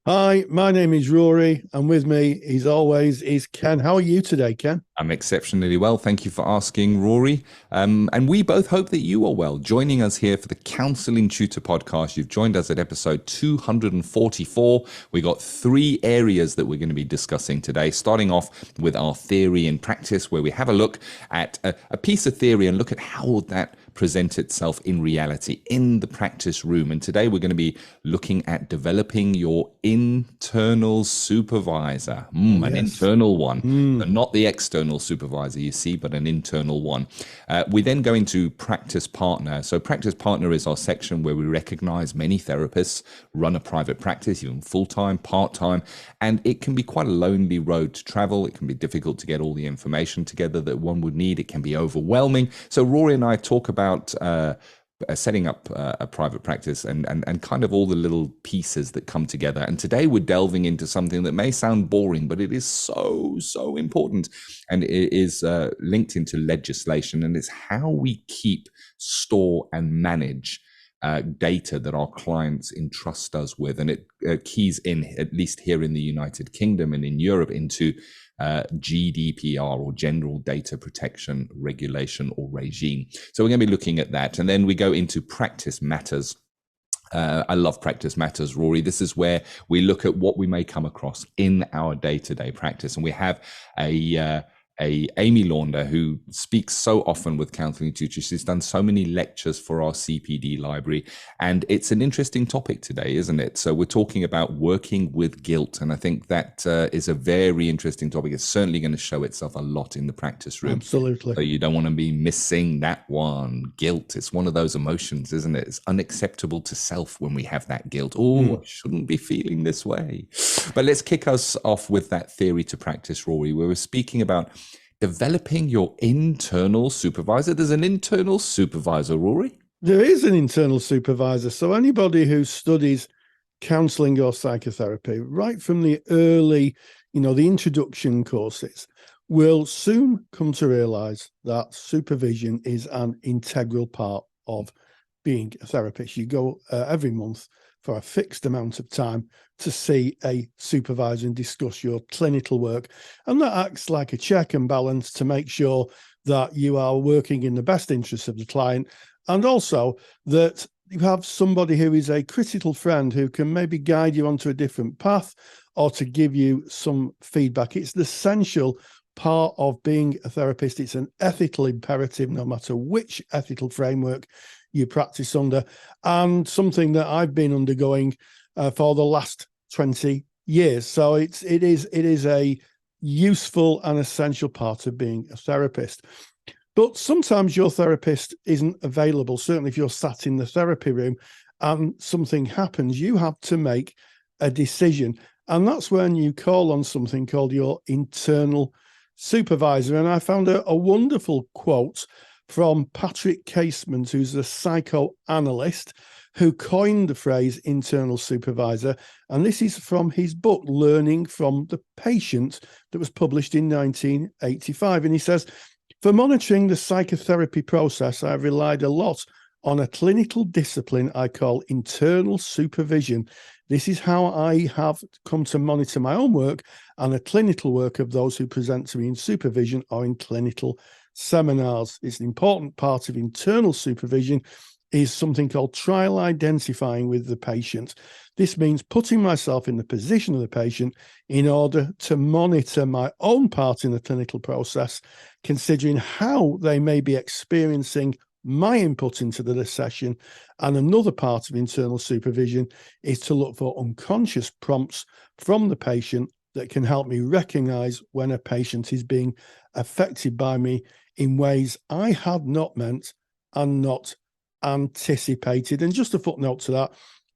Hi, my name is Rory, and with me, as always, is Ken. How are you today, Ken? I'm exceptionally well. Thank you for asking, Rory. And we both hope that you are well. Joining us here for the Counselling Tutor Podcast. You've joined us at episode 244. We got three areas that we're going to be discussing today, starting off with our theory and practice, where we have a look at a piece of theory and look at how that present itself in reality in the practice room. And today we're going to be looking at developing your internal supervisor. An internal one, but not the external supervisor, you see, but an internal one. We then go into practice partner. So practice partner is our section where we recognize many therapists run a private practice, even full-time, part-time, and it can be quite a lonely road to travel. It can be difficult to get all the information together that one would need. It can be overwhelming. So Rory and I talk about setting up a private practice and kind of all the little pieces that come together. And today we're delving into something that may sound boring, but it is so important. And it is linked into legislation, and it's how we keep, store, and manage data that our clients entrust us with. And it keys in, at least here in the United Kingdom and in Europe, into GDPR, or General Data Protection Regulation or regime. So we're going to be looking at that. And then we go into Practice Matters. I love Practice Matters, Rory. This is where we look at what we may come across in our day-to-day practice. And we have a Amy Launder, who speaks so often with counselling tutors. She's done so many lectures for our CPD library, and it's an interesting topic today, isn't it? So we're talking about working with guilt, and I think that is a very interesting topic. It's certainly going to show itself a lot in the practice room. Absolutely. So you don't want to be missing that one. Guilt, it's one of those emotions, isn't it? It's unacceptable to self when we have that guilt. I shouldn't be feeling this way. But let's kick us off with that theory to practice, Rory, where we're speaking about developing your internal supervisor. There's an internal supervisor, Rory? There is an internal supervisor. So anybody who studies counselling or psychotherapy, right from the early, the introduction courses, will soon come to realise that supervision is an integral part of being a therapist. You go every month for a fixed amount of time to see a supervisor and discuss your clinical work. And that acts like a check and balance to make sure that you are working in the best interests of the client, and also that you have somebody who is a critical friend who can maybe guide you onto a different path or to give you some feedback. It's the essential part of being a therapist. It's an ethical imperative, no matter which ethical framework you practice under, and something that I've been undergoing for the last 20 years. So it is a useful and essential part of being a therapist. But sometimes your therapist isn't available. Certainly if you're sat in the therapy room and something happens, you have to make a decision. And that's when you call on something called your internal supervisor. And I found a wonderful quote from Patrick Casement, who's a psychoanalyst who coined the phrase internal supervisor. And this is from his book, Learning from the Patient, that was published in 1985. And he says, for monitoring the psychotherapy process, I've relied a lot on a clinical discipline I call internal supervision. This is how I have come to monitor my own work and the clinical work of those who present to me in supervision or in clinical seminars. It's an important part of internal supervision is something called trial identifying with the patient. This means putting myself in the position of the patient in order to monitor my own part in the clinical process, considering how they may be experiencing my input into the session. And another part of internal supervision is to look for unconscious prompts from the patient that can help me recognize when a patient is being affected by me in ways I had not meant and not anticipated. And just a footnote to that,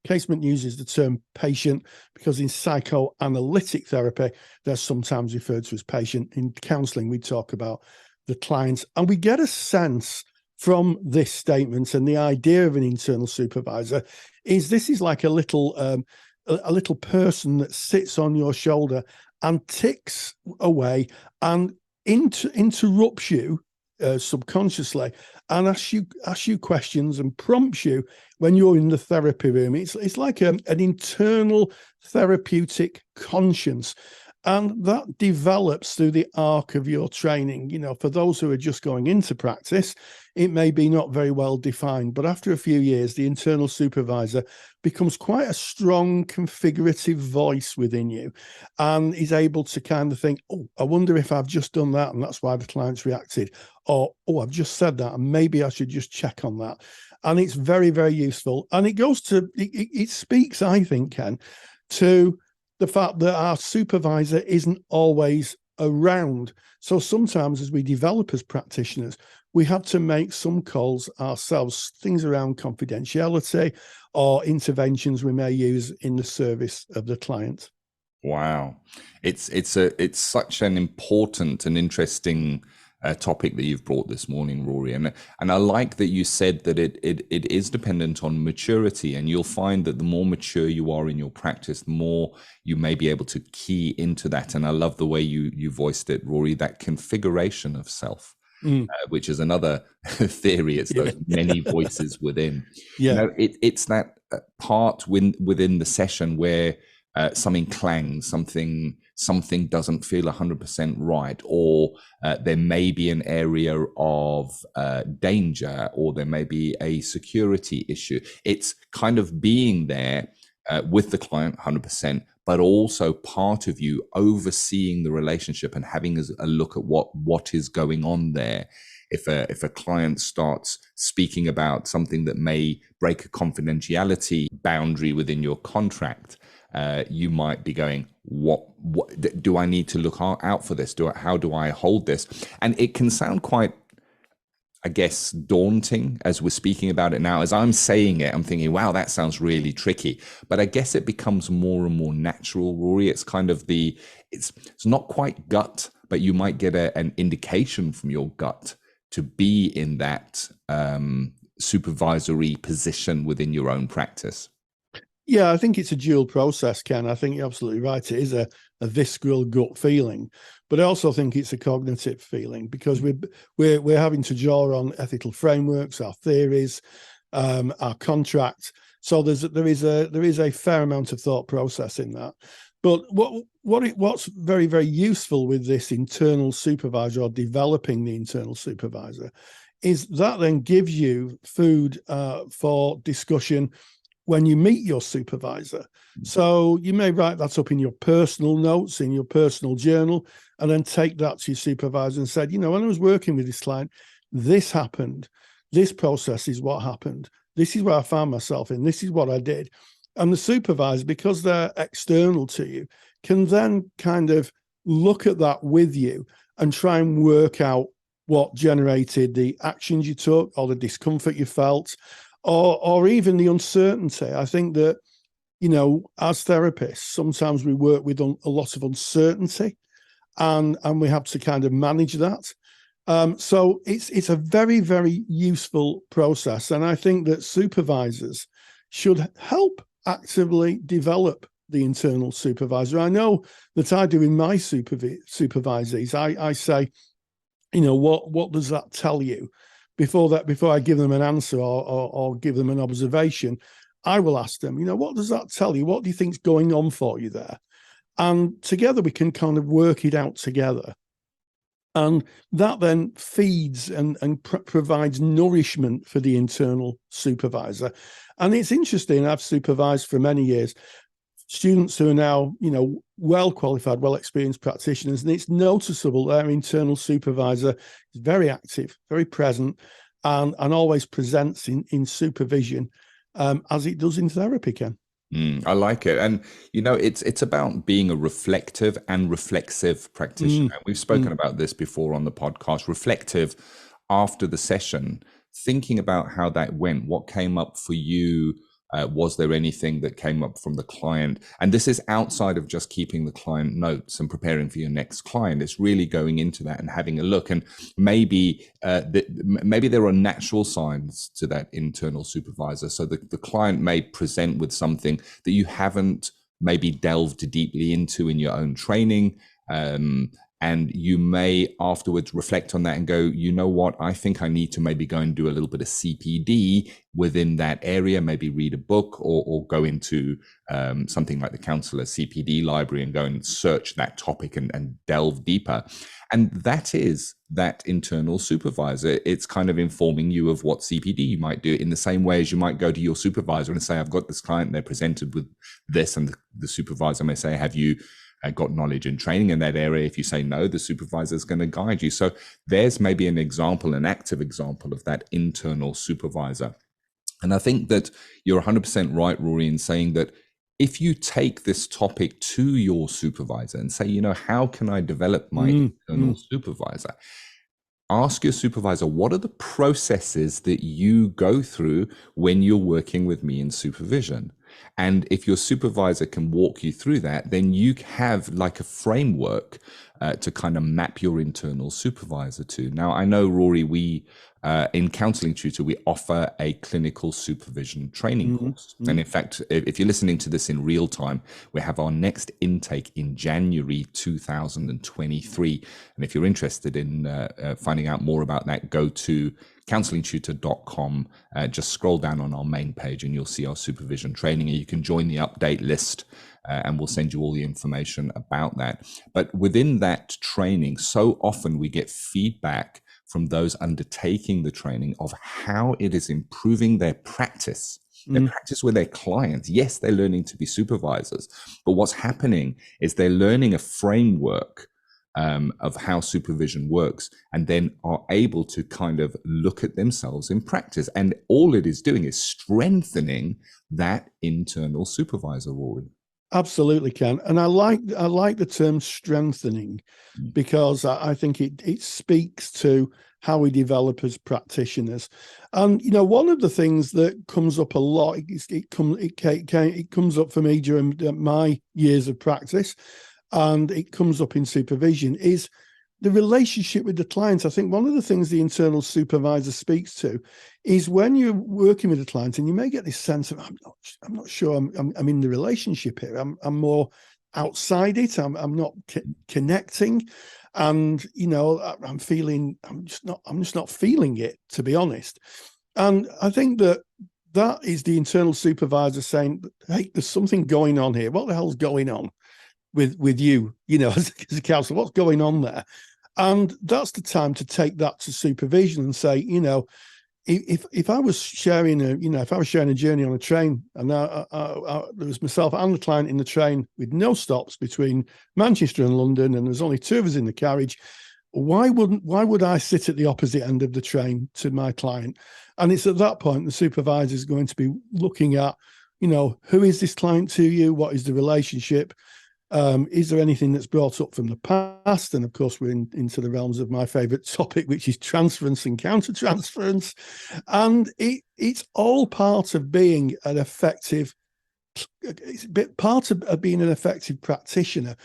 Casement uses the term patient because in psychoanalytic therapy, they're sometimes referred to as patient. In counselling, we talk about the clients. And we get a sense from this statement, and the idea of an internal supervisor is this is like a little person that sits on your shoulder and ticks away and interrupts you subconsciously, and asks you questions and prompts you when you're in the therapy room. It's like an internal therapeutic conscience. And that develops through the arc of your training. For those who are just going into practice, it may be not very well defined, but after a few years, the internal supervisor becomes quite a strong configurative voice within you, and is able to kind of think, oh, I wonder if I've just done that, and that's why the client's reacted. Or, oh, I've just said that, and maybe I should just check on that. And it's very, very useful. And it speaks, I think, Ken, to the fact that our supervisor isn't always around. So sometimes as we develop as practitioners, we have to make some calls ourselves, things around confidentiality or interventions we may use in the service of the client. Wow. It's such an important and interesting topic that you've brought this morning, Rory. And I like that you said that it is dependent on maturity, and you'll find that the more mature you are in your practice, the more you may be able to key into that. And I love the way you voiced it, Rory, that configuration of self, which is another theory. It's those many voices within. Yeah. It's that part within the session where something clangs, something doesn't feel 100% right, or there may be an area of danger, or there may be a security issue. It's kind of being there with the client 100%, but also part of you overseeing the relationship and having a look at what is going on there. If a client starts speaking about something that may break a confidentiality boundary within your contract, you might be going, what do I need to look out for this? How do I hold this? And it can sound quite, I guess, daunting as we're speaking about it now. As I'm saying it, I'm thinking, wow, that sounds really tricky. But I guess it becomes more and more natural, Rory. It's kind of it's not quite gut, but you might get an indication from your gut to be in that supervisory position within your own practice. Yeah, I think it's a dual process, Ken. I think you're absolutely right. It is a visceral gut feeling, but I also think it's a cognitive feeling, because we're having to draw on ethical frameworks, our theories, our contract. So there is a fair amount of thought process in that. But what's very, very useful with this internal supervisor, or developing the internal supervisor, is that then gives you food for discussion when you meet your supervisor. So you may write that up in your personal notes, in your personal journal, and then take that to your supervisor and said, when I was working with this client, this happened. This process is what happened. This is where I found myself in. This is what I did. And the supervisor, because they're external to you, can then kind of look at that with you and try and work out what generated the actions you took, or the discomfort you felt, or even the uncertainty. I think that, as therapists, sometimes we work with a lot of uncertainty, and we have to kind of manage that. So it's a very, very useful process. And I think that supervisors should help actively develop the internal supervisor. I know that I do in my supervisees. I say, what does that tell you? Before I give them an answer or give them an observation, I will ask them, what does that tell you? What do you think's going on for you there? And together we can kind of work it out together. And that then feeds and provides nourishment for the internal supervisor. And it's interesting, I've supervised for many years students who are now, well qualified, well experienced practitioners, and it's noticeable their internal supervisor is very active, very present, and always presents in supervision, as it does in therapy, Ken. I like it. And, it's about being a reflective and reflexive practitioner. We've spoken about this before on the podcast. Reflective after the session, thinking about how that went, what came up for you. Was there anything that came up from the client? And this is outside of just keeping the client notes and preparing for your next client. It's really going into that and having a look. And maybe there are natural signs to that internal supervisor. So the client may present with something that you haven't maybe delved deeply into in your own training. And you may afterwards reflect on that and go, you know what, I think I need to maybe go and do a little bit of CPD within that area, maybe read a book or go into something like the Counselor CPD library and go and search that topic and delve deeper. And that is that internal supervisor. It's kind of informing you of what CPD you might do, in the same way as you might go to your supervisor and say, I've got this client, they're presented with this, and the supervisor may say, have you got knowledge and training in that area? If you say no, the supervisor is going to guide you. So there's maybe an example, an active example of that internal supervisor. And I think that you're 100% right, Rory, in saying that if you take this topic to your supervisor and say, you know, how can I develop my internal supervisor? Ask your supervisor, what are the processes that you go through when you're working with me in supervision? And if your supervisor can walk you through that, then you have like a framework to kind of map your internal supervisor to. Now, I know, Rory, we in Counselling Tutor, we offer a clinical supervision training course. And in fact, if you're listening to this in real time, we have our next intake in January 2023. And if you're interested in finding out more about that, go to counsellingtutor.com. Just scroll down on our main page and you'll see our supervision training, and you can join the update list and we'll send you all the information about that. But within that training, so often we get feedback from those undertaking the training of how it is improving their practice with their clients. Yes, they're learning to be supervisors, but what's happening is they're learning a framework of how supervision works, and then are able to kind of look at themselves in practice. And all it is doing is strengthening that internal supervisor, Rory. Absolutely, Ken. And I like the term strengthening, because I think it speaks to how we develop as practitioners. And you know, one of the things that comes up a lot, it comes up for me during my years of practice, and it comes up in supervision, is the relationship with the client. I think one of the things the internal supervisor speaks to is when you're working with a client and you may get this sense of, I'm not sure I'm in the relationship here. I'm more outside it. I'm not connecting. And, you know, I'm just not feeling it, to be honest. And I think that is the internal supervisor saying, hey, there's something going on here. What the hell's going on with you, you know, as a counsellor? What's going on there? And that's the time to take that to supervision and say, you know, if I was sharing a journey on a train, and there was myself and the client in the train with no stops between Manchester and London, and there's only two of us in the carriage, why would I sit at the opposite end of the train to my client? And it's at that point the supervisor is going to be looking at, you know, who is this client to you? What is the relationship? Is there anything that's brought up from the past? And of course, we're into the realms of my favorite topic, which is transference and counter-transference. And it's all part of being an effective, it's a bit part of being an effective practitioner,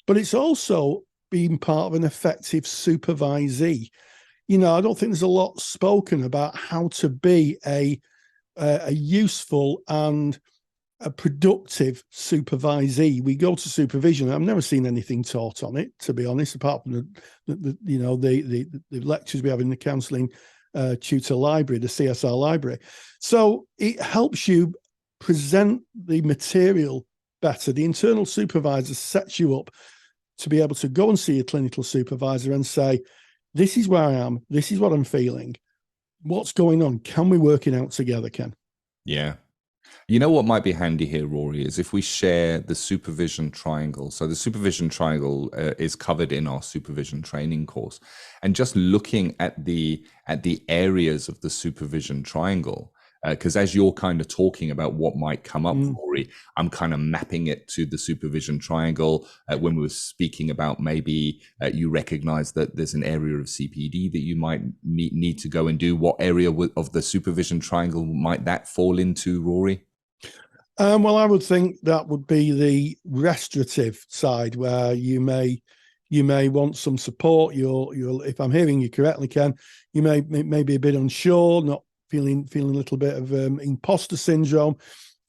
but it's also being part of an effective supervisee. You know, I don't think there's a lot spoken about how to be a useful and a productive supervisee. We go to supervision. I've never seen anything taught on it, to be honest, apart from the lectures we have in the Counselling Tutor Library, the CSR Library. So it helps you present the material better. The internal supervisor sets you up to be able to go and see a clinical supervisor and say, this is where I am. This is what I'm feeling. What's going on? Can we work it out together, Ken? Yeah. You know what might be handy here, Rory, is if we share the supervision triangle. So the supervision triangle is covered in our supervision training course, and just looking at the areas of the supervision triangle, because as you're kind of talking about what might come up, Rory, I'm kind of mapping it to the supervision triangle. When we were speaking about maybe you recognize that there's an area of CPD that you might need to go and do. What area of the supervision triangle might that fall into, Rory? Well, I would think that would be the restorative side, where you may want some support. You're if I'm hearing you correctly, Ken, you may be a bit unsure, not feeling a little bit of imposter syndrome.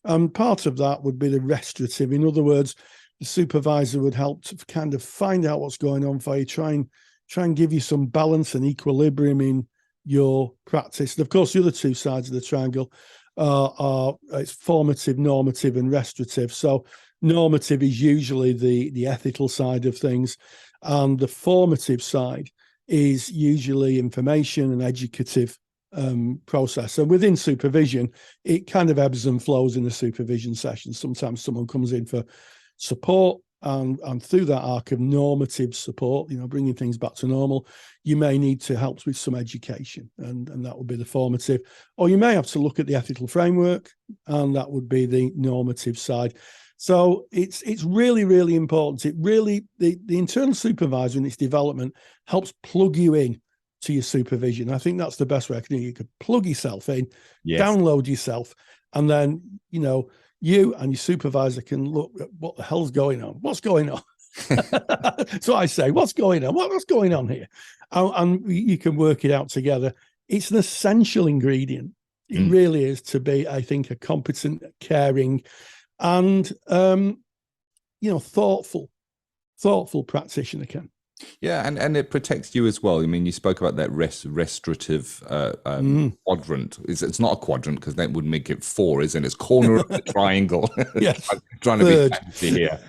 Part of that would be the restorative. In other words, the supervisor would help to kind of find out what's going on for you, try and give you some balance and equilibrium in your practice. And of course, the other two sides of the triangle are it's formative, normative, and restorative. So normative is usually the ethical side of things, and the formative side is usually information and educative process. So within supervision, it kind of ebbs and flows in a supervision session. Sometimes someone comes in for support, and through that arc of normative support, bringing things back to normal, you may need to help with some education, and that would be the formative. Or you may have to look at the ethical framework, and that would be the normative side. So it's really, really important. It really, the internal supervisor in its development helps plug you in to your supervision. I think that's the best way I can do it. You could plug yourself in, yes, download yourself, and then, you and your supervisor can look at what the hell's going on. What's going on? So I say, what's going on? What's going on here? And you can work it out together. It's an essential ingredient. It really is, to be, I think, a competent, caring, and thoughtful practitioner, Ken. Yeah, and it protects you as well. I mean, you spoke about that restorative quadrant. It's not a quadrant, because that would make it 4, isn't it? It's corner of the triangle. Yes. I'm trying to be fancy here.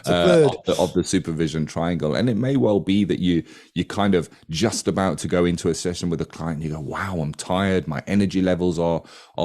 Of the supervision triangle. And it may well be that you're kind of just about to go into a session with a client, and you go, wow, I'm tired, my energy levels are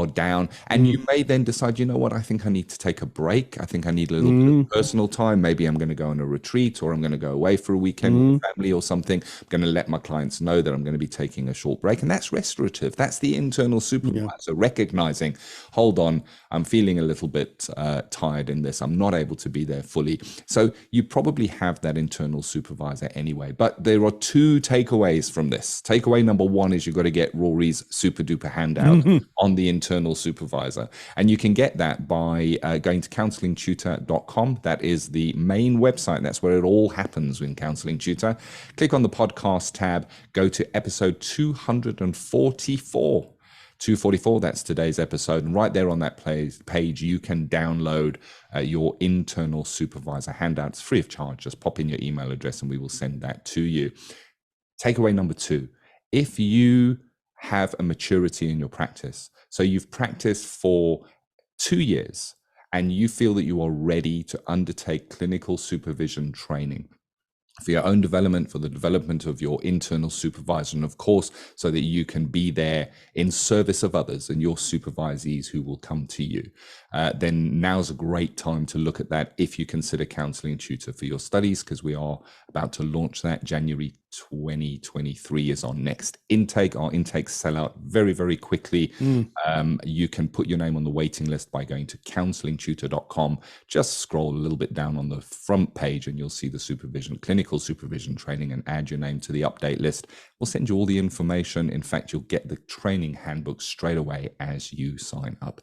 down, and you may then decide, I think I need to take a break. I think I need a little bit of personal time. Maybe I'm going to go on a retreat, or I'm going to go away for a weekend with family or something. I'm going to let my clients know that I'm going to be taking a short break, and that's restorative. That's the internal supervisor recognizing, hold on, I'm feeling a little bit tired in this. I'm not able to be there fully. So you probably have that internal supervisor anyway. But there are 2 takeaways from this. Takeaway number 1 is you've got to get Rory's super duper handout on the internal supervisor. And you can get that by going to counsellingtutor.com. That is the main website. That's where it all happens in Counselling Tutor. Click on the podcast tab, go to episode 244. 244, that's today's episode. And right there on that page, you can download your internal supervisor handout. It's free of charge. Just pop in your email address and we will send that to you. Takeaway number 2, if you have a maturity in your practice, so you've practiced for 2 years and you feel that you are ready to undertake clinical supervision training, for your own development, for the development of your internal supervisor, and of course, so that you can be there in service of others and your supervisees who will come to you, then now's a great time to look at that if you consider Counselling Tutor for your studies, because we are about to launch that. January 2023 is our next intake. Our intakes sell out very, very quickly. You can put your name on the waiting list by going to counsellingtutor.com. Just scroll a little bit down on the front page and you'll see the clinical supervision training, and add your name to the update list. We'll send you all the information. In fact, you'll get the training handbook straight away as you sign up.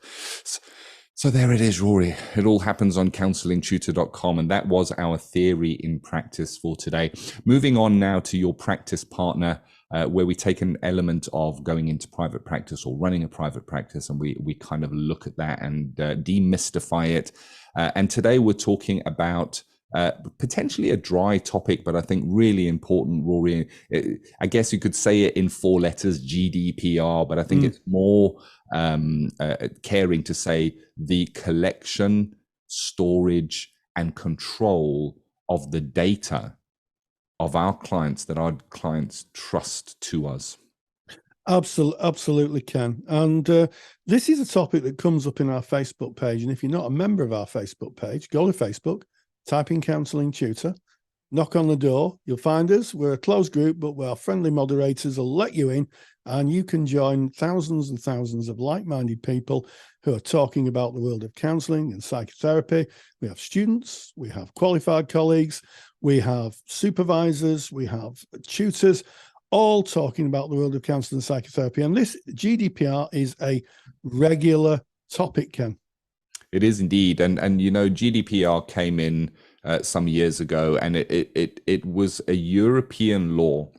So there it is, Rory. It all happens on counsellingtutor.com, and that was our theory in practice for today. Moving on now to your practice partner, where we take an element of going into private practice or running a private practice, and we kind of look at that and demystify it. And today we're talking about potentially a dry topic, but I think really important, Rory. I guess you could say it in 4 letters, GDPR, but I think it's more caring to say the collection, storage, and control of the data of our clients that our clients trust to us. Absolutely, Ken. And this is a topic that comes up in our Facebook page. And if you're not a member of our Facebook page, go to Facebook, type in Counselling Tutor, knock on the door. You'll find us. We're a closed group, but our friendly moderators will let you in, and you can join thousands and thousands of like-minded people who are talking about the world of counselling and psychotherapy. We have students, we have qualified colleagues, we have supervisors, we have tutors, all talking about the world of counselling and psychotherapy. And this GDPR is a regular topic, Ken. It is indeed. And GDPR came in some years ago, and it was a European law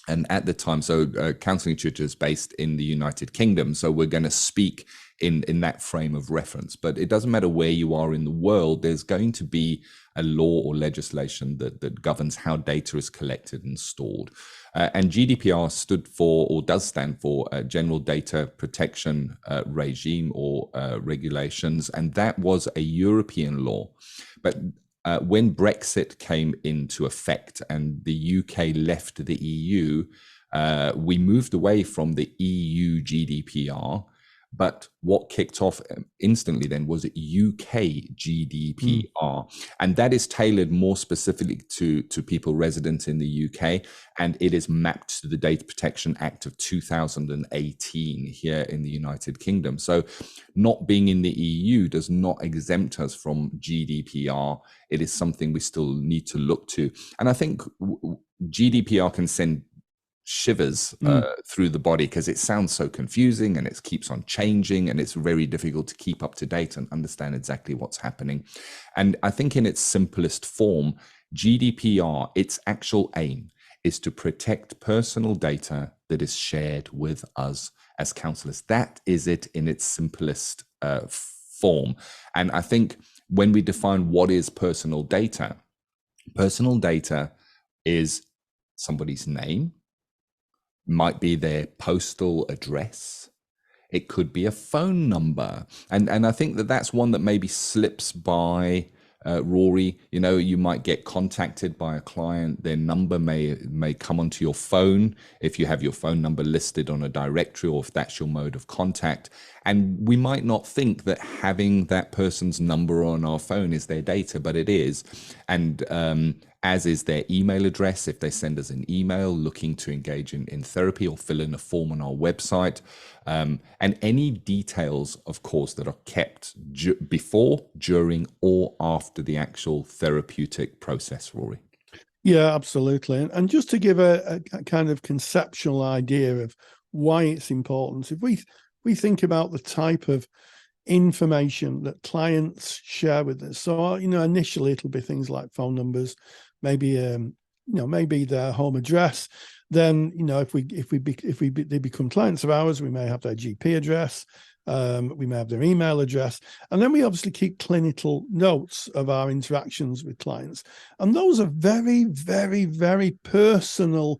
And at the time, so Counselling Tutor is based in the United Kingdom. So we're going to speak in that frame of reference. But it doesn't matter where you are in the world, there's going to be a law or legislation that governs how data is collected and stored. And GDPR stood for, or does stand for, General Data Protection Regime or regulations. And that was a European law. But when Brexit came into effect and the UK left the EU, we moved away from the EU GDPR. But what kicked off instantly then was UK GDPR. And that is tailored more specifically to people resident in the UK. And it is mapped to the Data Protection Act of 2018 here in the United Kingdom. So not being in the EU does not exempt us from GDPR. It is something we still need to look to. And I think GDPR can send shivers through the body because it sounds so confusing and it keeps on changing and it's very difficult to keep up to date and understand exactly what's happening. And I think in its simplest form, GDPR, its actual aim is to protect personal data that is shared with us as counsellors. That is it in its simplest form. And I think when we define what is personal data is somebody's name, might be their postal address. It could be a phone number. And I think that's one that maybe slips by, Rory. You know, you might get contacted by a client. Their number may come onto your phone if you have your phone number listed on a directory or if that's your mode of contact. And we might not think that having that person's number on our phone is their data, but it is. And as is their email address, if they send us an email looking to engage in therapy or fill in a form on our website, and any details, of course, that are kept before, during, or after the actual therapeutic process, Rory. Yeah, absolutely. And just to give a kind of conceptual idea of why it's important, if we think about the type of information that clients share with us. So, initially it'll be things like phone numbers, maybe maybe their home address. Then, if they become clients of ours, we may have their GP address, we may have their email address, and then we obviously keep clinical notes of our interactions with clients. And those are very, very, very personal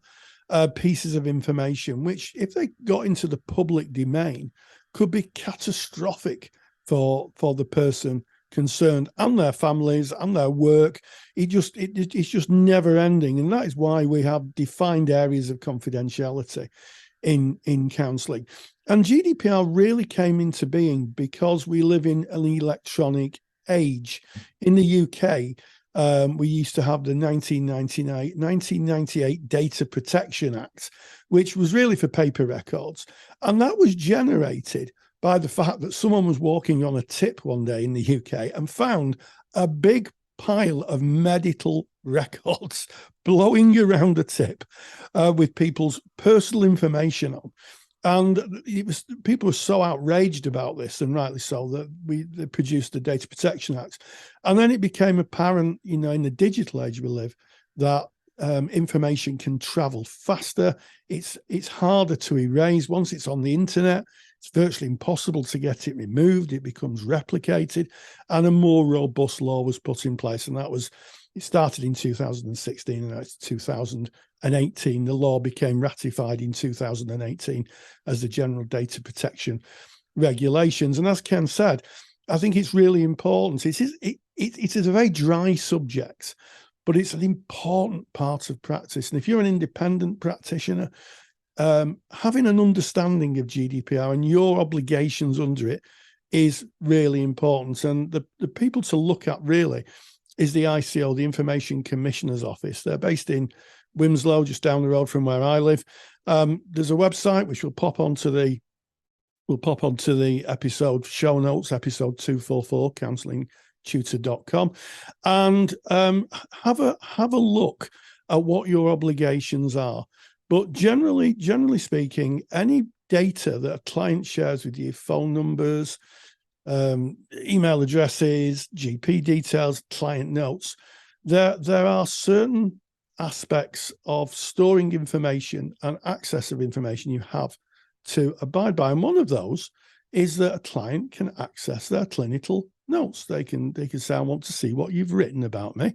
pieces of information, which, if they got into the public domain, could be catastrophic for the person concerned and their families and their work. It's just never ending. And that is why we have defined areas of confidentiality in counselling. And GDPR really came into being because we live in an electronic age. In the UK, we used to have the 1998 Data Protection Act, which was really for paper records. And that was generated by the fact that someone was walking on a tip one day in the UK and found a big pile of medical records blowing around a tip with people's personal information on. And people were so outraged about this, and rightly so, that they produced the Data Protection Act. And then it became apparent, in the digital age we live, that information can travel faster. It's harder to erase. Once it's on the internet, it's virtually impossible to get it removed. It becomes replicated, and a more robust law was put in place. And it started in 2016, and now it's 2018. The law became ratified in 2018 as the General Data Protection Regulations. And as Ken said, I think it's really important. It is a very dry subject, but it's an important part of practice. And if you're an independent practitioner, having an understanding of GDPR and your obligations under it is really important. And the people to look at really is the ICO, the Information Commissioner's Office. They're based in Wimslow, just down the road from where I live. There's a website which will pop onto the episode show notes, episode 244, counsellingtutor.com, and have a look at what your obligations are. But generally speaking, any data that a client shares with you, phone numbers, email addresses, GP details, client notes, there are certain aspects of storing information and access of information you have to abide by. And one of those is that a client can access their clinical notes. They can say, I want to see what you've written about me.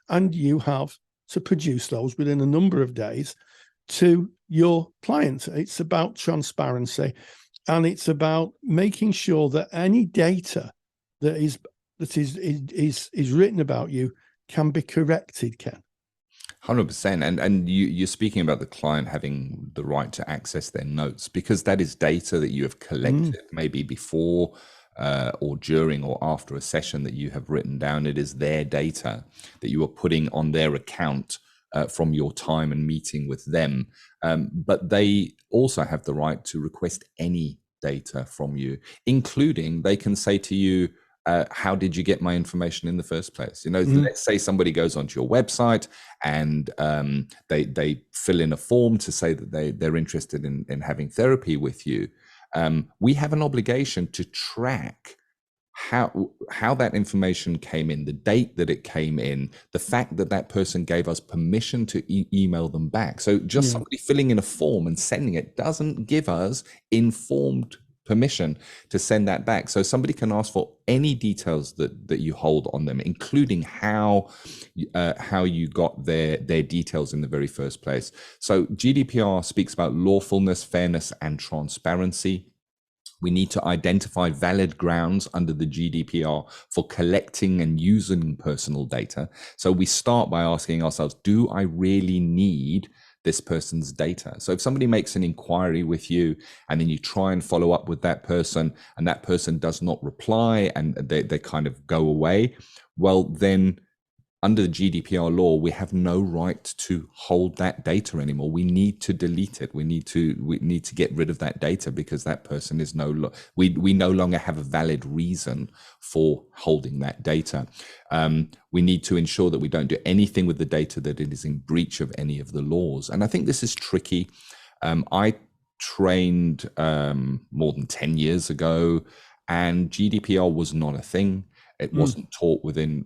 And you have to produce those within a number of days to your client. It's about transparency, and it's about making sure that any data that is written about you can be corrected, Ken. 100%. And you're speaking about the client having the right to access their notes, because that is data that you have collected maybe before or during or after a session that you have written down. It is their data that you are putting on their account from your time and meeting with them. But they also have the right to request any data from you, including they can say to you, how did you get my information in the first place? Let's say somebody goes onto your website and they fill in a form to say that they're interested in having therapy with you. We have an obligation to track how that information came in, the date that it came in, the fact that that person gave us permission to email them back. So just somebody filling in a form and sending it doesn't give us informed permission to send that back. So somebody can ask for any details that you hold on them, including how you got their details in the very first place. So GDPR speaks about lawfulness, fairness, and transparency. We need to identify valid grounds under the GDPR for collecting and using personal data. So we start by asking ourselves, do I really need this person's data? So if somebody makes an inquiry with you and then you try and follow up with that person and that person does not reply and they kind of go away, well, then under the GDPR law, we have no right to hold that data anymore. We need to delete it. We need to get rid of that data because that person is we no longer have a valid reason for holding that data. We need to ensure that we don't do anything with the data that it is in breach of any of the laws. And I think this is tricky. I trained more than 10 years ago, and GDPR was not a thing. It wasn't taught within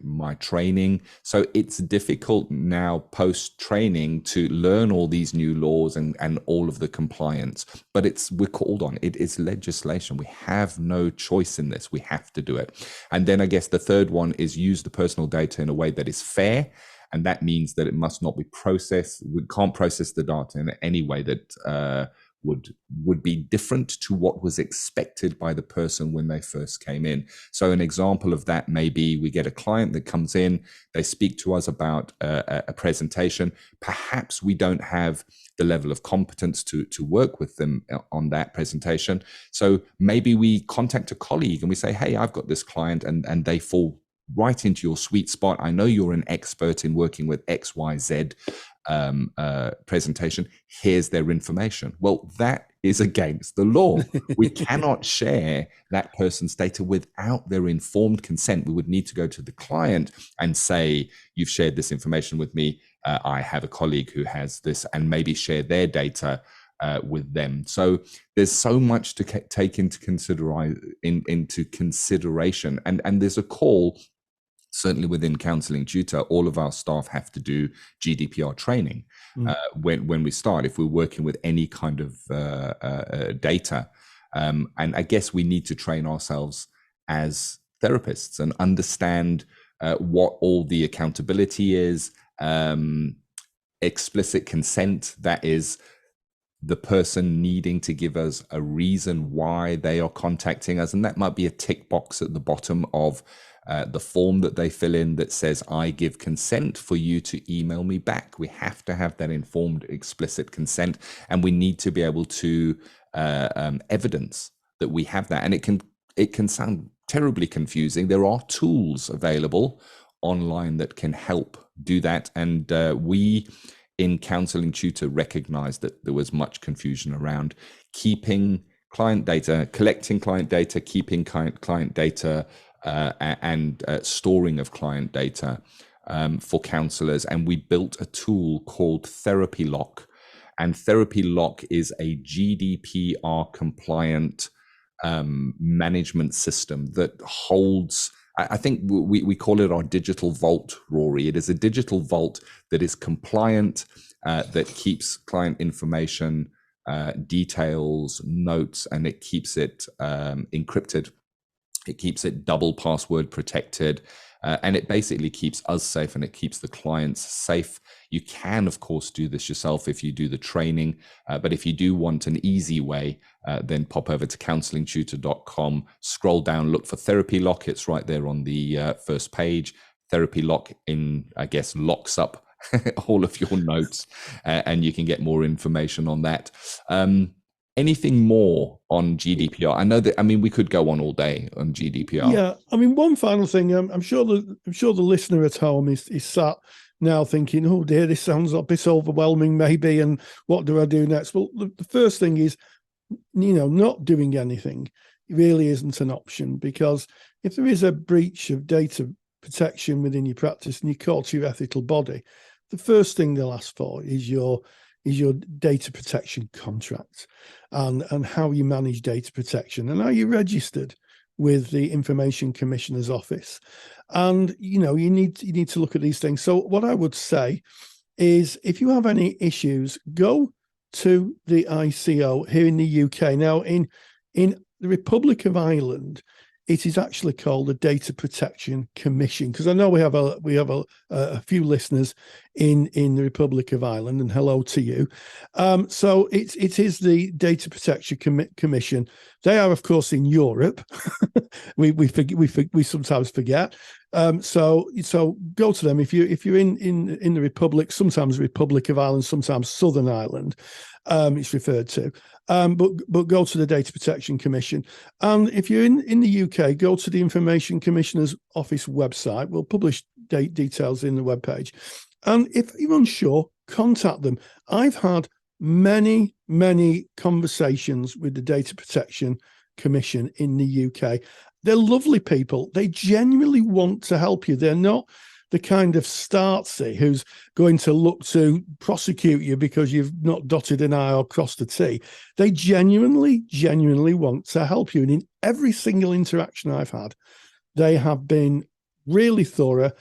my training. So it's difficult now post-training to learn all these new laws and all of the compliance. But we're called on. It is legislation. We have no choice in this. We have to do it. And then I guess the third one is use the personal data in a way that is fair. And that means that it must not be processed. We can't process the data in any way that would be different to what was expected by the person when they first came in. So an example of that may be we get a client that comes in, they speak to us about a presentation. Perhaps we don't have the level of competence to work with them on that presentation. So maybe we contact a colleague and we say, hey, I've got this client and they fall right into your sweet spot. I know you're an expert in working with XYZ presentation. Here's their information. Well, that is against the law. We cannot share that person's data without their informed consent. We would need to go to the client and say, you've shared this information with me. I have a colleague who has this, and maybe share their data with them. So there's so much to take into consideration. And there's a call. Certainly within Counselling Tutor, all of our staff have to do GDPR training when we start, if we're working with any kind of data. And I guess we need to train ourselves as therapists and understand what all the accountability is, explicit consent, that is the person needing to give us a reason why they are contacting us. And that might be a tick box at the bottom of the form that they fill in that says, I give consent for you to email me back. We have to have that informed, explicit consent, and we need to be able to evidence that we have that. And it can sound terribly confusing. There are tools available online that can help do that. And we in Counselling Tutor recognized that there was much confusion around keeping client data, collecting client data, keeping client data, and storing of client data for counsellors. And we built a tool called Therapy Lock. And Therapy Lock is a GDPR compliant management system that holds I think we call it our digital vault, Rory. It is a digital vault that is compliant, that keeps client information, details, notes, and it keeps it encrypted. It keeps it double password protected, and it basically keeps us safe and it keeps the clients safe. You can, of course, do this yourself if you do the training, but if you do want an easy way, then pop over to counsellingtutor.com, scroll down, look for Therapy Lock. It's right there on the first page. Therapy Lock, locks up all of your notes, and you can get more information on that. Anything more on GDPR? I know that, we could go on all day on GDPR. Yeah, one final thing. I'm sure the listener at home is sat now thinking, oh dear, this sounds a bit overwhelming maybe, and what do I do next? Well, the first thing is, not doing anything really isn't an option, because if there is a breach of data protection within your practice and you call to your ethical body, the first thing they'll ask for is your data protection contract and how you manage data protection and how you registered with the Information Commissioner's Office. And, you need to look at these things. So what I would say is, if you have any issues, go to the ICO here in the UK. Now, in the Republic of Ireland, it is actually called the Data Protection Commission, because I know we have a few listeners in the Republic of Ireland, and hello to you. So it is the Data Protection Commission. They are, of course, in Europe. we sometimes forget. So go to them if you're in the Republic. Sometimes Republic of Ireland, sometimes Southern Ireland. It's referred to. But go to the Data Protection Commission. And if you're in the UK, go to the Information Commissioner's Office website. We'll publish details in the webpage. And if you're unsure, contact them. I've had many, many conversations with the Data Protection Commission in the UK. They're lovely people. They genuinely want to help you. They're not the kind of startsy who's going to look to prosecute you because you've not dotted an I or crossed a T. They genuinely want to help you. And in every single interaction I've had, they have been really thorough,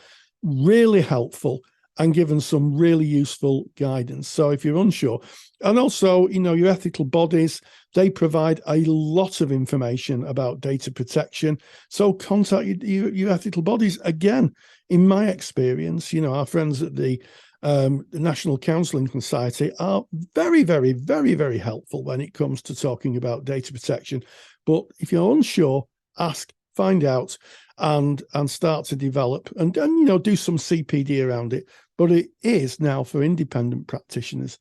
really helpful, and given some really useful guidance. So if you're unsure, and also, your ethical bodies, they provide a lot of information about data protection. So contact your ethical bodies. Again, in my experience, our friends at the National Counselling Society are very, very, very, very helpful when it comes to talking about data protection. But if you're unsure, ask, find out, and start to develop and do some CPD around it. But it is now, for independent practitioners,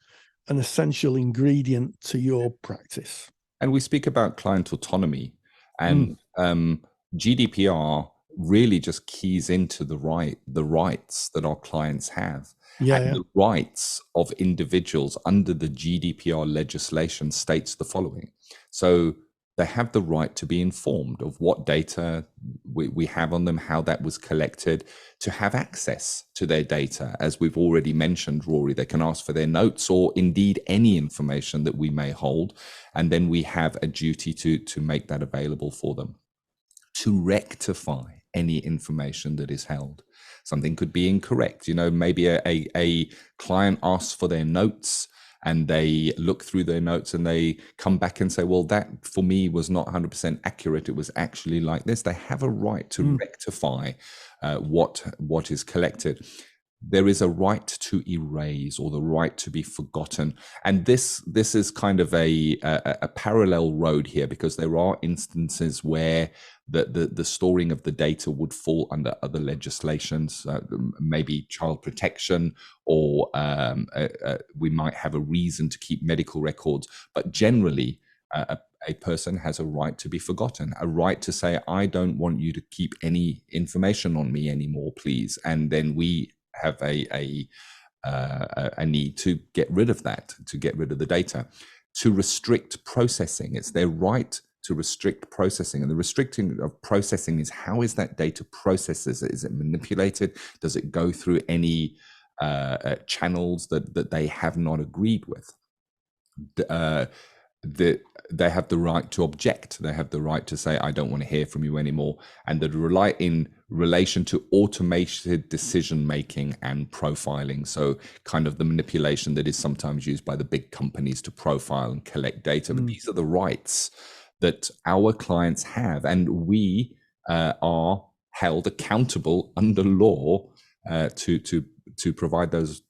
an essential ingredient to your practice. And we speak about client autonomy, and GDPR really just keys into the rights that our clients have. The rights of individuals under the GDPR legislation states the following. So they have the right to be informed of what data we have on them, how that was collected, to have access to their data. As we've already mentioned, Rory, they can ask for their notes or indeed any information that we may hold. And then we have a duty to make that available for them, to rectify any information that is held. Something could be incorrect. Maybe a client asks for their notes, and they look through their notes and they come back and say, well, that for me was not 100% accurate. It was actually like this. They have a right to rectify what is collected. There is a right to erase, or the right to be forgotten. And this is kind of a parallel road here, because there are instances where the storing of the data would fall under other legislations, maybe child protection, or we might have a reason to keep medical records. But generally, a person has a right to be forgotten, a right to say, I don't want you to keep any information on me anymore, please. And then we have a need to get rid of that, to get rid of the data, to restrict processing. It's their right to restrict processing. And the restricting of processing is, how is that data processed? Is it manipulated? Does it go through any channels that they have not agreed with? they have the right to object. They have the right to say, I don't want to hear from you anymore. And that rely in relation to automated decision making and profiling. So kind of the manipulation that is sometimes used by the big companies to profile and collect data. But these are the rights that our clients have, and we are held accountable under law to provide those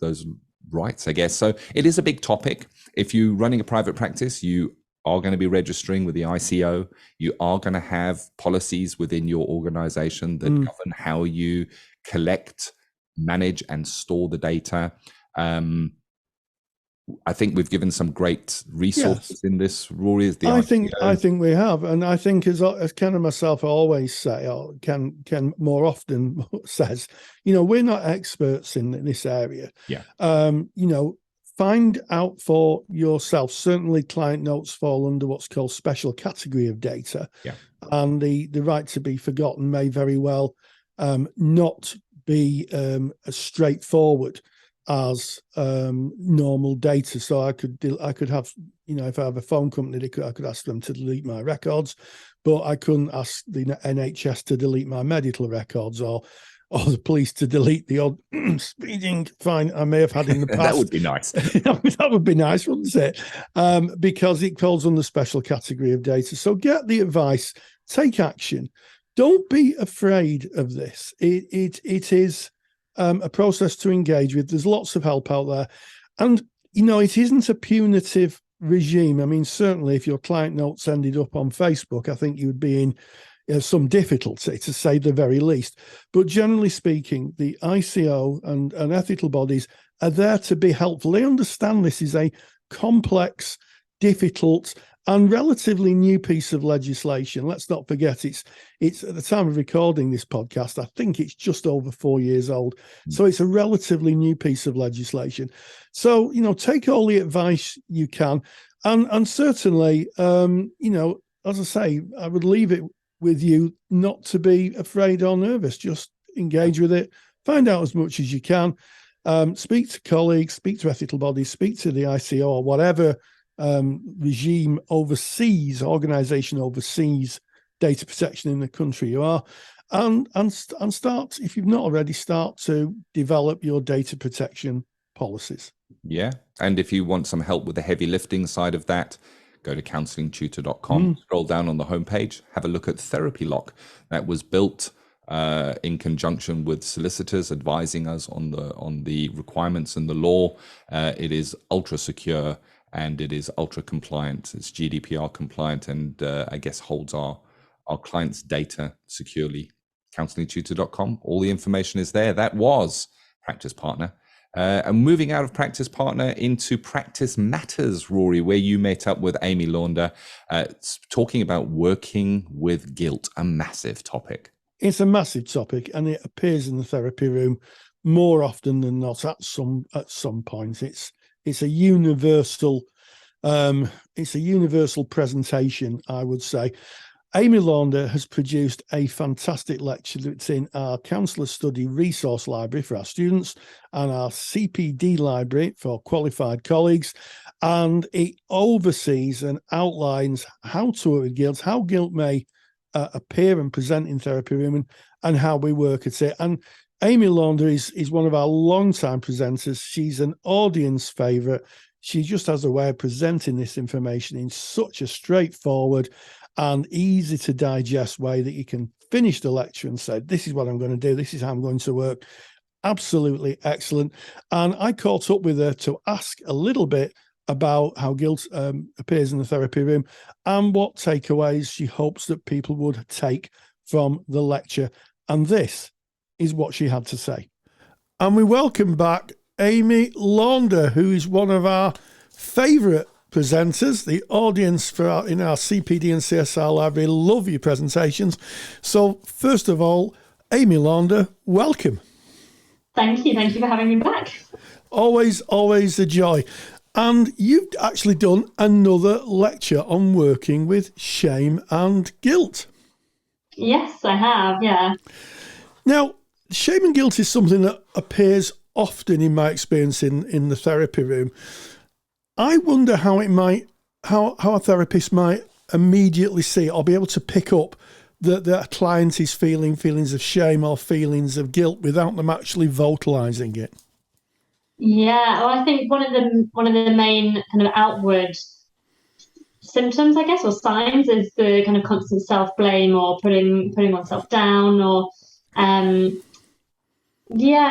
rights, I guess. So it is a big topic. If you're running a private practice, you are going to be registering with the ICO. You are going to have policies within your organization that govern how you collect, manage, and store the data. I think we've given some great resources in this, Rory. I think we have, and I think as Ken and myself always say, or Ken more often says, we're not experts in this area. Yeah. Find out for yourself. Certainly, client notes fall under what's called special category of data, and the right to be forgotten may very well not be as straightforward as normal data. So I could have, if I have a phone company, I could ask them to delete my records, but I couldn't ask the NHS to delete my medical records or the police to delete the odd speeding fine I may have had in the past. That would be nice. That would be nice, wouldn't it? Because it falls under special category of data. So get the advice, take action. Don't be afraid of this. It is a process to engage with. There's lots of help out there. And, it isn't a punitive regime. I mean, certainly if your client notes ended up on Facebook, I think you would be in some difficulty, to say the very least. But generally speaking, the ICO and ethical bodies are there to be helpful. They understand this is a complex, difficult, and relatively new piece of legislation. Let's not forget, it's at the time of recording this podcast, I think it's just over 4 years old. So it's a relatively new piece of legislation. So, take all the advice you can. And certainly, as I say, I would leave it with you not to be afraid or nervous. Just engage with it, find out as much as you can, speak to colleagues, speak to ethical bodies, speak to the ICO or whatever regime organization oversees data protection in the country you are, and start, if you've not already, start to develop your data protection policies. Yeah. And if you want some help with the heavy lifting side of that, go to counsellingtutor.com, scroll down on the homepage, have a look at Therapy Lock. That was built in conjunction with solicitors advising us on the requirements and the law. It is ultra secure and it is ultra compliant. It's GDPR compliant, and I guess holds our clients' data securely. Counsellingtutor.com. All the information is there. That was Practice Partner. And moving out of Practice Partner into Practice Matters, Rory, where you met up with Amy Launder, talking about working with guilt, a massive topic. It's a massive topic, and it appears in the therapy room more often than not. At some point, it's a universal presentation, I would say. Amy Launder has produced a fantastic lecture that's in our Counsellor Study Resource Library for our students and our CPD Library for qualified colleagues. And it oversees and outlines how to work with guilt, how guilt may appear and present in therapy room, and how we work at it. And Amy Launder is one of our long-time presenters. She's an audience favourite. She just has a way of presenting this information in such a straightforward and easy to digest way that you can finish the lecture and say, this is what I'm going to do, this is how I'm going to work. Absolutely excellent. And I caught up with her to ask a little bit about how guilt appears in the therapy room and what takeaways she hopes that people would take from the lecture. And this is what she had to say. And we welcome back Amy Launder, who is one of our favourite presenters. The audience in our CPD and CSR library love your presentations. So first of all, Amy Launder, welcome. Thank you for having me back. Always a joy. And you've actually done another lecture on working with shame and guilt. Yes, I have, yeah. Now, shame and guilt is something that appears often in my experience in the therapy room. I wonder how it might how a therapist might immediately see or be able to pick up that a client is feeling feelings of shame or feelings of guilt without them actually vocalizing it? Yeah, well, I think one of the main kind of outward symptoms, I guess, or signs is the kind of constant self-blame or putting oneself down, or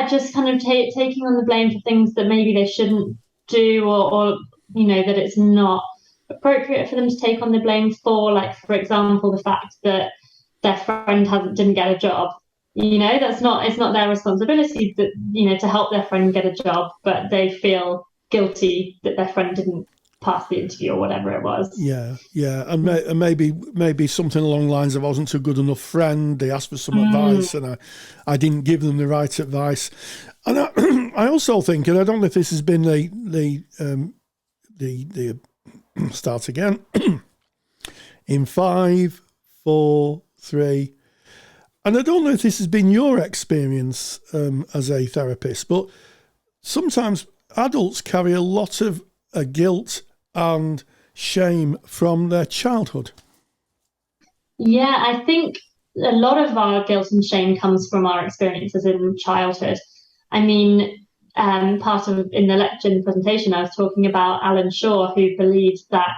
just kind of taking on the blame for things that maybe they shouldn't do, or that it's not appropriate for them to take on the blame for. Like, for example, the fact that their friend didn't get a job. It's not their responsibility to help their friend get a job, but they feel guilty that their friend didn't pass the interview or whatever it was. Yeah, and maybe something along the lines of, I wasn't a good enough friend. They asked for some advice, and I didn't give them the right advice. And I also think, and I don't know if this has been the start again in 5, 4, 3. And I don't know if this has been your experience as a therapist, but sometimes adults carry a lot of guilt and shame from their childhood. Yeah, I think a lot of our guilt and shame comes from our experiences in childhood. I mean, part of in the lecture in the presentation, I was talking about Alan Shaw, who believes that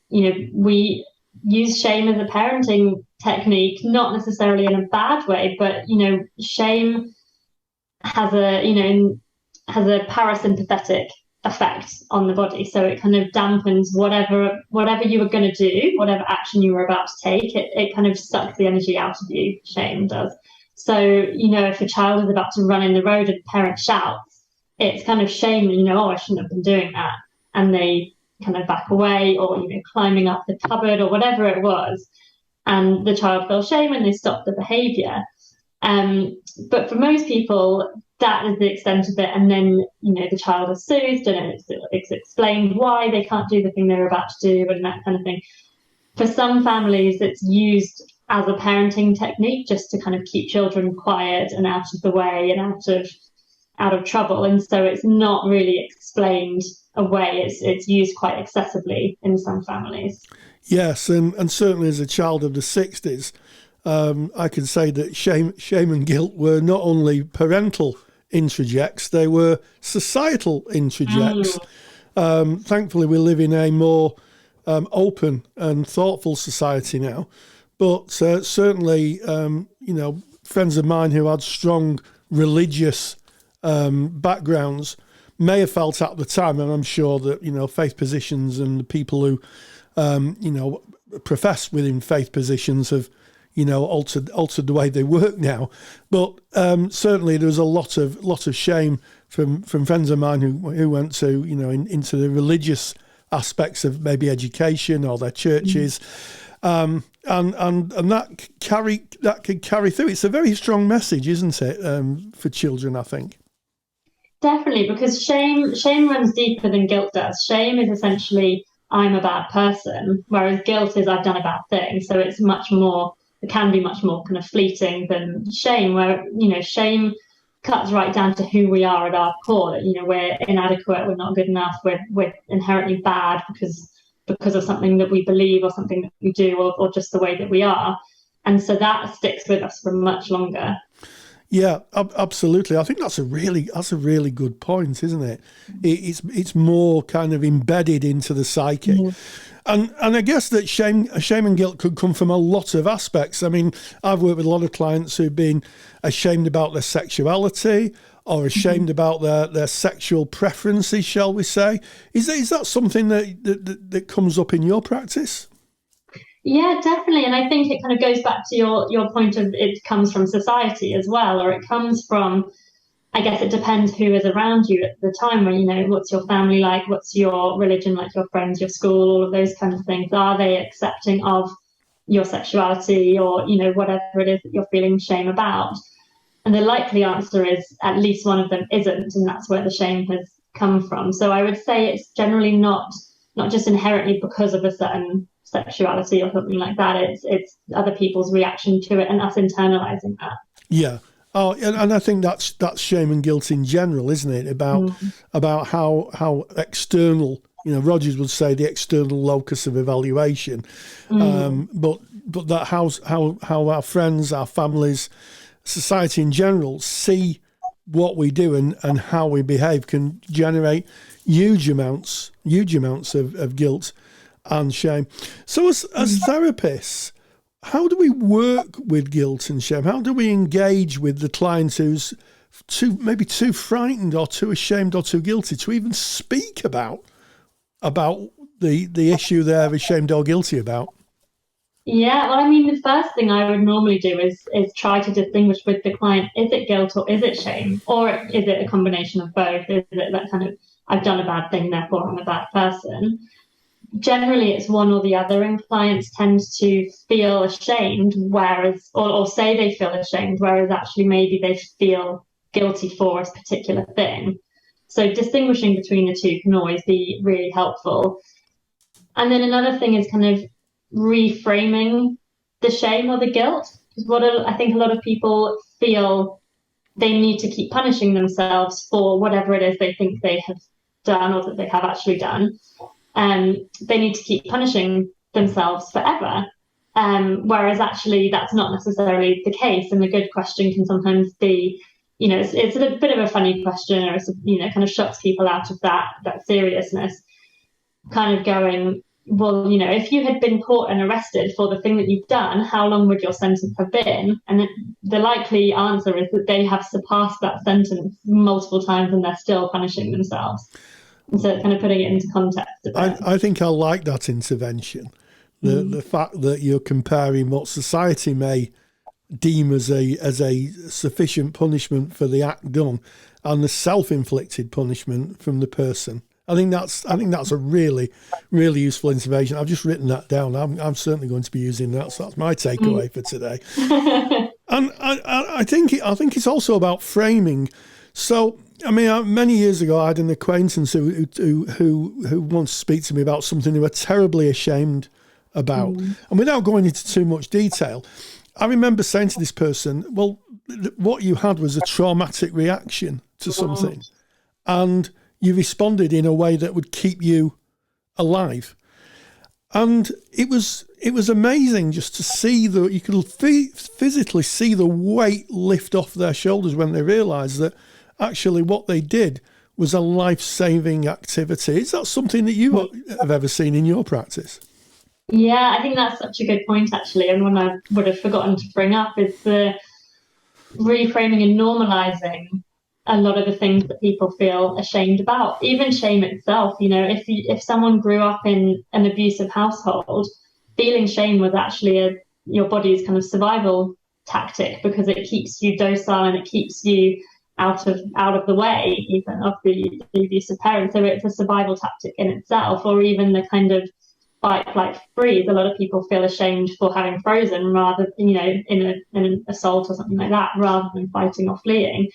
we use shame as a parenting technique, not necessarily in a bad way, but shame has a parasympathetic effect on the body, so it kind of dampens whatever you were going to do, whatever action you were about to take. It kind of sucks the energy out of you. Shame does. So if a child is about to run in the road and the parent shouts, it's kind of shame. I shouldn't have been doing that, and they kind of back away, or climbing up the cupboard or whatever it was, and the child feels shame and they stop the behavior. But for most people, that is the extent of it, and then the child is soothed and it's explained why they can't do the thing they're about to do, and that kind of thing. For some families, it's used as a parenting technique just to kind of keep children quiet and out of the way and out of trouble, and so it's not really explained away. It's used quite excessively in some families. Yes, and certainly as a child of the 60s, I can say that shame and guilt were not only parental introjects, they were societal introjects. Thankfully, we live in a more open and thoughtful society now. But certainly, friends of mine who had strong religious backgrounds may have felt at the time, and I'm sure that faith positions and the people who profess within faith positions have altered the way they work now. But certainly there was a lot of shame from friends of mine who went to into the religious aspects of maybe education or their churches, and that could carry through. It's a very strong message, isn't it, for children, I think. Definitely, because shame runs deeper than guilt does. Shame is essentially, I'm a bad person, whereas guilt is, I've done a bad thing. So it can be much more kind of fleeting than shame, where shame cuts right down to who we are at our core. That we're inadequate, we're not good enough, we're inherently bad because of something that we believe or something that we do, or just the way that we are, and so that sticks with us for much longer. Yeah, absolutely. I think that's a really good point, isn't it? It's more kind of embedded into the psyche. And I guess that shame and guilt could come from a lot of aspects. I mean, I've worked with a lot of clients who've been ashamed about their sexuality or ashamed about their sexual preferences, shall we say. Is that something that comes up in your practice? Yeah, definitely. And I think it kind of goes back to your point of it comes from society as well, or it comes from, I guess it depends who is around you at the time, where, what's your family like, what's your religion like, your friends, your school, all of those kind of things. Are they accepting of your sexuality or, whatever it is that you're feeling shame about? And the likely answer is at least one of them isn't, and that's where the shame has come from. So I would say it's generally not just inherently because of a certain sexuality or something like that. It's other people's reaction to it and us internalizing that. Yeah. Oh, and I think that's shame and guilt in general, isn't it? About how external Rogers would say the external locus of evaluation. But that how our friends, our families, society in general see what we do and how we behave can generate huge amounts of guilt and shame. So as therapists, how do we work with guilt and shame? How do we engage with the client who's maybe too frightened or too ashamed or too guilty to even speak about the issue they're ashamed or guilty about? Yeah, well, I mean, the first thing I would normally do is try to distinguish with the client, is it guilt or is it shame? Or is it a combination of both? Is it that kind of, I've done a bad thing, therefore I'm a bad person? Generally, it's one or the other, and clients tend to feel ashamed, or say they feel ashamed, whereas actually maybe they feel guilty for a particular thing. So distinguishing between the two can always be really helpful. And then another thing is kind of reframing the shame or the guilt, because I think a lot of people feel they need to keep punishing themselves for whatever it is they think they have done or that they have actually done. They need to keep punishing themselves forever, whereas actually that's not necessarily the case. And the good question can sometimes be, it's a bit of a funny question, or kind of shuts people out of that seriousness, kind of going, well, if you had been caught and arrested for the thing that you've done, how long would your sentence have been? And the likely answer is that they have surpassed that sentence multiple times and they're still punishing themselves. And so kind of putting it into context a bit. I think I like that intervention. The fact that you're comparing what society may deem as a sufficient punishment for the act done and the self-inflicted punishment from the person. I think that's a really, really useful intervention. I've just written that down. I'm certainly going to be using that. So that's my takeaway for today. And I think it's also about framing. So, I mean, many years ago, I had an acquaintance who wants to speak to me about something they were terribly ashamed about. And without going into too much detail, I remember saying to this person, well, what you had was a traumatic reaction to something. And you responded in a way that would keep you alive. And it was amazing just to see you could physically see the weight lift off their shoulders when they realised that actually what they did was a life-saving activity. Is that something that you have ever seen in your practice? Yeah, I think that's such a good point, actually. And one I would have forgotten to bring up is the reframing and normalising a lot of the things that people feel ashamed about, even shame itself. If someone grew up in an abusive household, feeling shame was actually your body's kind of survival tactic, because it keeps you docile and it keeps you out of the way even of the abusive parent. So it's a survival tactic in itself. Or even the kind of fight, flight, freeze. A lot of people feel ashamed for having frozen rather, in an assault or something like that, rather than fighting or fleeing.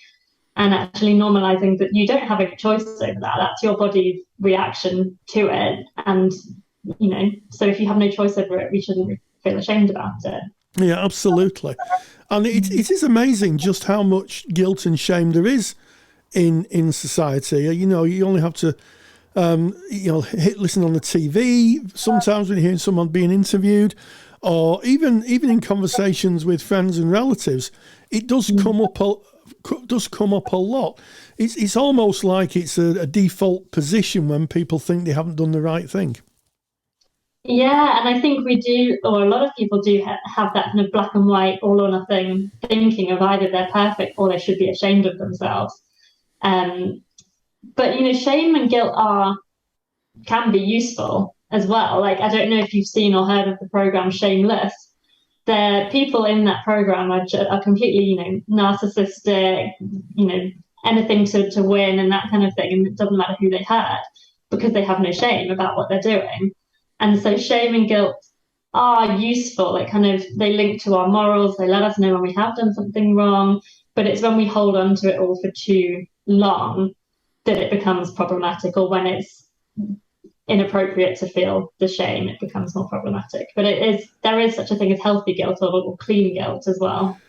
And actually normalizing that you don't have any choice over that. That's your body's reaction to it. And, so if you have no choice over it, we shouldn't feel ashamed about it. Yeah, absolutely. And it is amazing just how much guilt and shame there is in society. You only have to, listen on the TV. Sometimes when you're hearing someone being interviewed, or even in conversations with friends and relatives, it does come up a lot. It's almost like it's a default position when people think they haven't done the right thing. Yeah, and I think we do, or a lot of people do have that kind of black and white, all or nothing thinking of either they're perfect or they should be ashamed of themselves. But shame and guilt can be useful as well. Like, I don't know if you've seen or heard of the program Shameless. The people in that program are completely, narcissistic, anything to win and that kind of thing. And it doesn't matter who they hurt, because they have no shame about what they're doing. And so shame and guilt are useful. They link to our morals. They let us know when we have done something wrong. But it's when we hold on to it all for too long that it becomes problematic, or when it's inappropriate to feel the shame, it becomes more problematic. But there is such a thing as healthy guilt or clean guilt as well.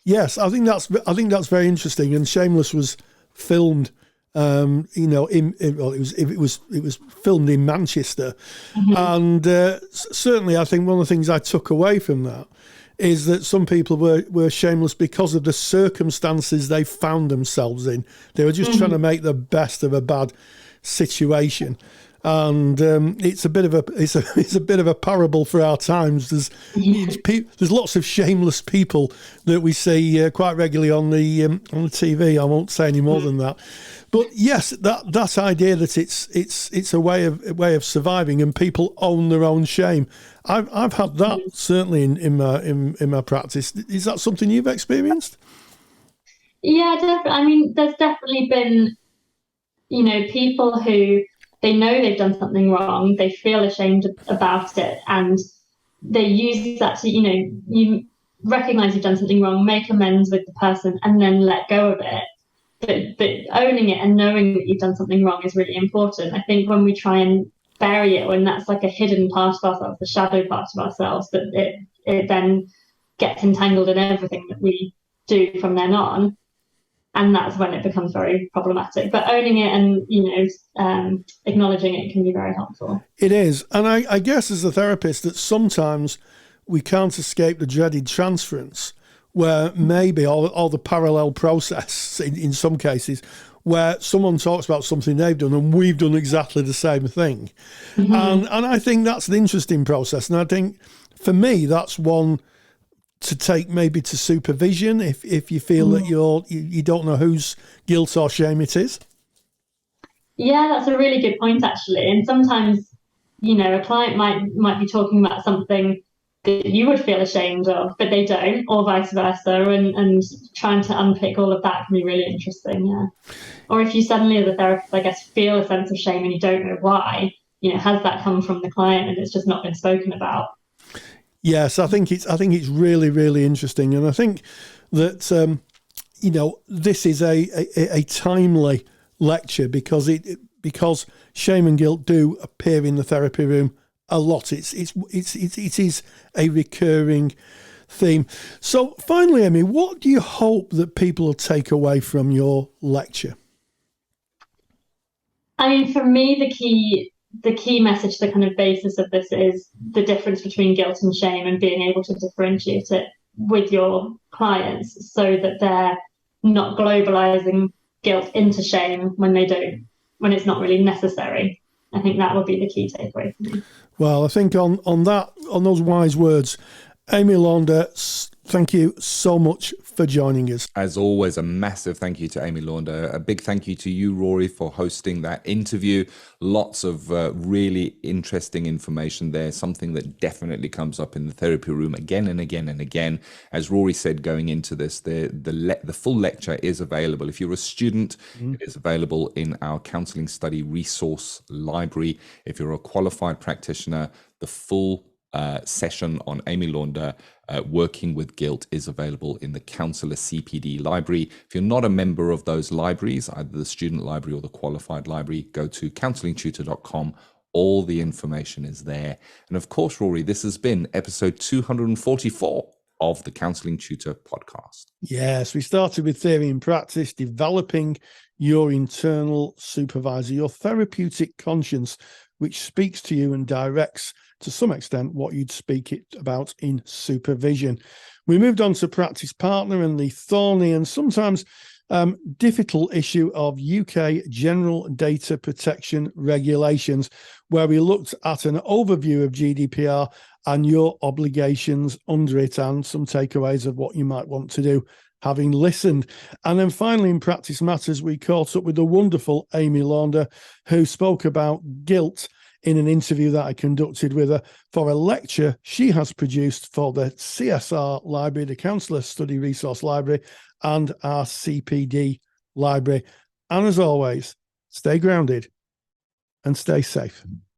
Yes, I think that's very interesting. And Shameless was filmed Well, it was filmed in Manchester, and certainly I think one of the things I took away from that is that some people were shameless because of the circumstances they found themselves in. They were just trying to make the best of a bad situation. And it's a bit of a parable for our times. There's lots of shameless people that we see quite regularly on the TV. I won't say any more than that. But yes, that idea that it's a way of surviving, and people own their own shame. I've had that certainly in my practice. Is that something you've experienced? Yeah, definitely. I mean, there's definitely been, people who, they know they've done something wrong, they feel ashamed about it, and they use that to, you recognize you've done something wrong, make amends with the person, and then let go of it. But owning it and knowing that you've done something wrong is really important. I think when we try and bury it, when that's like a hidden part of ourselves, the shadow part of ourselves, that it then gets entangled in everything that we do from then on. And that's when it becomes very problematic. But owning it and, acknowledging it can be very helpful. It is. And I guess as a therapist that sometimes we can't escape the dreaded transference, where maybe all the parallel process in some cases, where someone talks about something they've done and we've done exactly the same thing. And I think that's an interesting process. And I think for me, that's one to take maybe to supervision if you feel that you don't know whose guilt or shame it is. Yeah, that's a really good point, actually. And sometimes, a client might be talking about something that you would feel ashamed of, but they don't, or vice versa. And trying to unpick all of that can be really interesting, yeah. Or if you suddenly, as a therapist, I guess, feel a sense of shame and you don't know why, has that come from the client and it's just not been spoken about? Yes, I think it's really, really interesting. And I think that, this is a timely lecture because shame and guilt do appear in the therapy room a lot. It is a recurring theme. So finally, Amy, what do you hope that people will take away from your lecture? I mean, for me, the key message, the kind of basis of this is the difference between guilt and shame, and being able to differentiate it with your clients so that they're not globalizing guilt into shame when it's not really necessary. I think that will be the key takeaway for me. Well, I think on those wise words, Amy Launder, thank you so much for joining us. As always, a massive thank you to Amy Launder. A big thank you to you, Rory, for hosting that interview. Lots of really interesting information there, something that definitely comes up in the therapy room again and again and again. As Rory said going into this, the full lecture is available. If you're a student, it is available in our counselling study resource library. If you're a qualified practitioner, the full session on Amy Launder, Working with Guilt, is available in the Counsellor CPD library. If you're not a member of those libraries, either the student library or the qualified library, go to counsellingtutor.com. All the information is there. And of course, Rory, this has been episode 244 of the Counselling Tutor Podcast. Yes, we started with theory and practice, developing your internal supervisor, your therapeutic conscience, which speaks to you and directs to some extent what you'd speak it about in supervision. We moved on to practice partner and the thorny and sometimes difficult issue of UK general data protection regulations, where we looked at an overview of GDPR and your obligations under it and some takeaways of what you might want to do having listened. And then finally in Practice Matters, we caught up with the wonderful Amy Launder, who spoke about guilt in an interview that I conducted with her for a lecture she has produced for the CSR library, the Counsellor Study Resource Library, and our CPD library. And as always, stay grounded and stay safe.